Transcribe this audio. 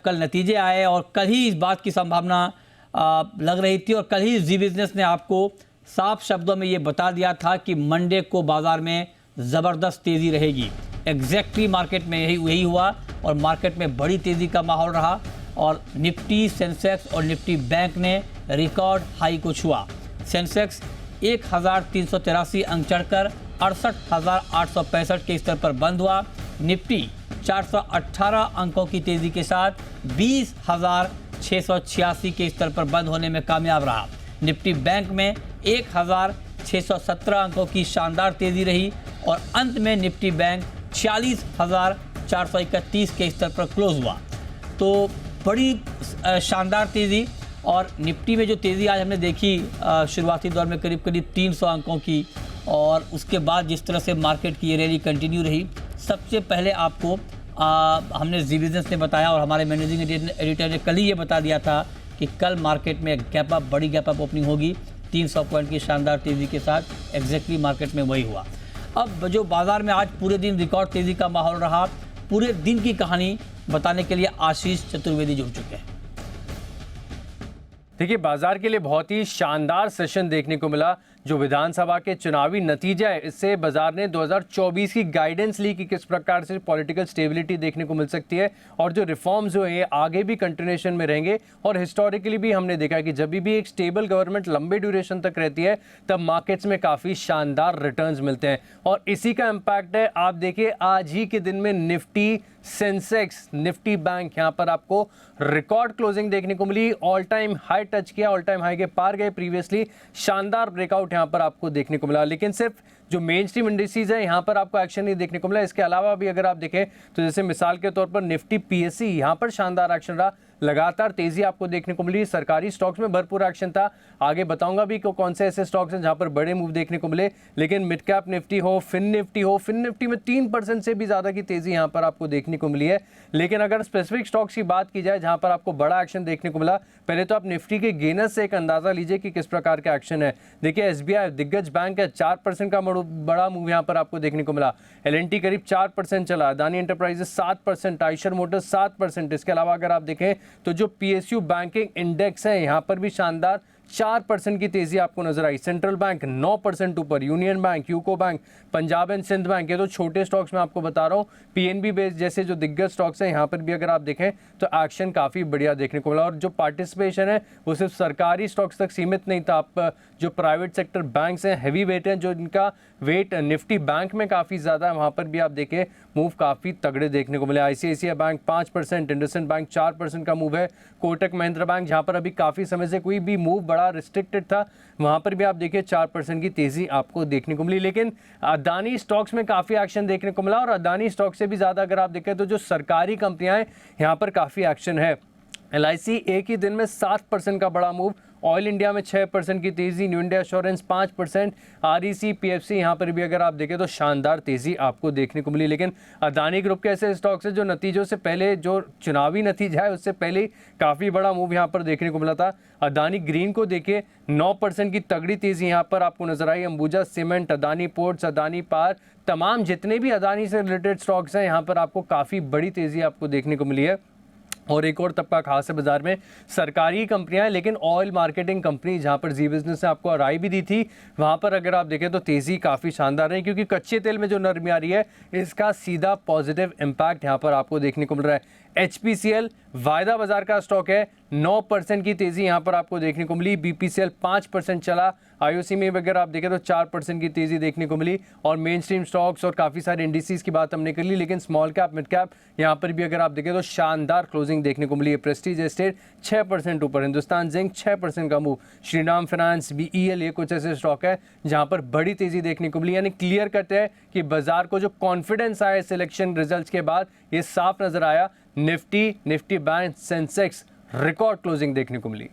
कल नतीजे आए और कल ही इस बात की संभावना लग रही थी और कल ही जी बिजनेस ने आपको साफ शब्दों में ये बता दिया था कि मंडे को बाजार में ज़बरदस्त तेज़ी रहेगी। एग्जैक्टली मार्केट में यही हुआ और मार्केट में बड़ी तेज़ी का माहौल रहा और निफ्टी, सेंसेक्स और निफ्टी बैंक ने रिकॉर्ड हाई को छुआ। सेंसेक्स 1383 अंक चढ़कर 68,865 के स्तर पर बंद हुआ। निफ्टी 418 अंकों की तेजी के साथ 20,686 के स्तर पर बंद होने में कामयाब रहा। निफ्टी बैंक में 1,617 अंकों की शानदार तेजी रही और अंत में निफ्टी बैंक 46,431 के स्तर पर क्लोज हुआ। तो बड़ी शानदार तेज़ी और निफ्टी में जो तेज़ी आज हमने देखी शुरुआती दौर में करीब 300 अंकों की और उसके बाद जिस तरह से मार्केट की ये रैली कंटिन्यू रही, सबसे पहले आपको हमने जी बिजनेस ने बताया और हमारे मैनेजिंग एडिटर ने कल ही ये बता दिया था कि कल मार्केट में गैप अप, बड़ी गैप अप ओपनिंग होगी 300 पॉइंट की शानदार तेज़ी के साथ। एग्जैक्टली मार्केट में वही हुआ। अब जो बाजार में आज पूरे दिन रिकॉर्ड तेज़ी का माहौल रहा, पूरे दिन की कहानी बताने के लिए आशीष चतुर्वेदी जुड़ चुके हैं। देखिए, बाजार के लिए बहुत ही शानदार सेशन देखने को मिला। जो विधानसभा के चुनावी नतीजे है, इससे बाजार ने 2024 की गाइडेंस ली कि किस प्रकार से पॉलिटिकल स्टेबिलिटी देखने को मिल सकती है और जो रिफॉर्म्स जो है आगे भी कंटिन्यूएशन में रहेंगे। और हिस्टोरिकली भी हमने देखा कि जब भी एक स्टेबल गवर्नमेंट लंबे ड्यूरेशन तक रहती है तब मार्केट्स में काफ़ी शानदार रिटर्न्स मिलते हैं और इसी का इम्पैक्ट है। आप देखिए, आज ही के दिन में निफ्टी, सेंसेक्स, निफ्टी बैंक यहाँ पर आपको रिकॉर्ड क्लोजिंग देखने को मिली। ऑल टाइम हाई टच किया, ऑल टाइम हाई के पार गए प्रीवियसली। शानदार ब्रेकआउट यहाँ पर आपको देखने को मिला, लेकिन सिर्फ जो मेन स्ट्रीम इंडिसेस है यहाँ पर आपको एक्शन नहीं देखने को मिला। इसके अलावा भी अगर आप देखें तो जैसे मिसाल के तौर पर निफ्टी पीएससी यहाँ पर शानदार एक्शन रहा, लगातार तेजी आपको देखने को मिली। सरकारी स्टॉक्स में भरपूर एक्शन था, आगे बताऊंगा भी कि कौन से ऐसे स्टॉक्स हैं जहां पर बड़े मूव देखने को मिले। लेकिन मिड कैप निफ्टी हो, फिन निफ्टी में 3% से भी ज्यादा की तेजी यहां पर आपको देखने को मिली है। लेकिन अगर स्पेसिफिक स्टॉक्स की बात की जाए जहां पर आपको बड़ा एक्शन देखने को मिला, पहले तो आप निफ्टी के गेनर्स से एक अंदाजा लीजिए कि किस प्रकार का एक्शन है। देखिए, एसबीआई दिग्गज बैंक है, 4% का बड़ा मूव यहां पर आपको देखने को मिला। एलएनटी करीब 4% चला, अदानी एंटरप्राइजेस 7%, आयशर मोटर्स 7%। इसके अलावा अगर आप देखें तो जो पीएसयू बैंकिंग इंडेक्स है यहाँ पर भी शानदार 4% की तेजी आपको नजर आई। सेंट्रल बैंक 9% ऊपर, union bank, UCO bank, Punjab and Sind bank, ये तो छोटे स्टॉक्स में आपको बता रहा हूँ। पीएनबी बेस जैसे जो दिग्गज स्टॉक्स हैं यहाँ पर भी अगर आप देखें तो एक्शन काफी बढ़िया देखने को मिला और जो पार्टिसिपेशन है वो सिर्फ सरकारी स्टॉक्स तक सीमित नहीं था। आप जो प्राइवेट सेक्टर बैंक्स हैं, हैवी वेट हैं, जो इनका वेट निफ्टी बैंक में काफी ज्यादा है, वहां पर भी आप देखें मूव काफी तगड़े देखने को मिले। आईसीआईसीआई बैंक 5%, इंडसइंड बैंक 4% का मूव है। कोटक महिंद्रा बैंक जहां पर अभी काफी समय से कोई भी मूव बड़ा रिस्ट्रिक्टेड था, वहां पर भी आप देखिए 4% की तेजी आपको देखने को मिली। लेकिन अदानी स्टॉक्स में काफी एक्शन देखने को मिला और अदानी स्टॉक से भी ज्यादा अगर आप देखें तो जो सरकारी कंपनियां हैं यहाँ पर काफी एक्शन है। एलआईसी एक ही दिन में 7% का बड़ा मूव, ऑयल इंडिया में 6% की तेजी, new India assurance 5%, REC, PFC यहाँ पर भी अगर आप देखें तो शानदार तेजी आपको देखने को मिली। लेकिन अदानी ग्रुप के ऐसे स्टॉक्स है जो नतीजों से पहले, जो चुनावी नतीजा है उससे पहले काफ़ी बड़ा मूव यहाँ पर देखने को मिला था। अदानी ग्रीन को देखिए 9% की तगड़ी तेजी यहाँ पर आपको नजर आई। Ambuja cement, Adani ports, Adani power, तमाम जितने भी अदानी से रिलेटेड स्टॉक्स हैं यहाँ पर आपको काफ़ी बड़ी तेजी आपको देखने को मिली है। और एक और तबका खास है बाजार में, सरकारी कंपनियां हैं लेकिन ऑयल मार्केटिंग कंपनी जहां पर जी बिजनेस ने आपको राय भी दी थी, वहां पर अगर आप देखें तो तेजी काफ़ी शानदार है क्योंकि कच्चे तेल में जो नरमी आ रही है इसका सीधा पॉजिटिव इम्पैक्ट यहां पर आपको देखने को मिल रहा है। एचपीसीएल वायदा बाजार का स्टॉक है, 9% की तेजी यहां पर आपको देखने को मिली। बीपीसीएल 5% चला। आईओसी में अगर आप देखें तो 4% की तेजी देखने को मिली। और मेन स्ट्रीम स्टॉक्स और काफ़ी सारे इंडिसेस की बात हमने कर ली, लेकिन स्मॉल कैप, मिड कैप यहाँ पर भी अगर आप देखें तो शानदार क्लोजिंग देखने को मिली है। प्रेस्टीज एस्टेट 6% ऊपर, हिंदुस्तान जिंक 6% का मूव, श्रीराम फाइनेंस, बीईएल, ये कुछ ऐसे स्टॉक है जहां पर बड़ी तेजी देखने को मिली। यानी क्लियर करते हैं कि बाजार को जो कॉन्फिडेंस आया सिलेक्शन रिजल्ट्स के बाद, ये साफ नजर आया। Nifty bank, Sensex record closing देखने को मिली।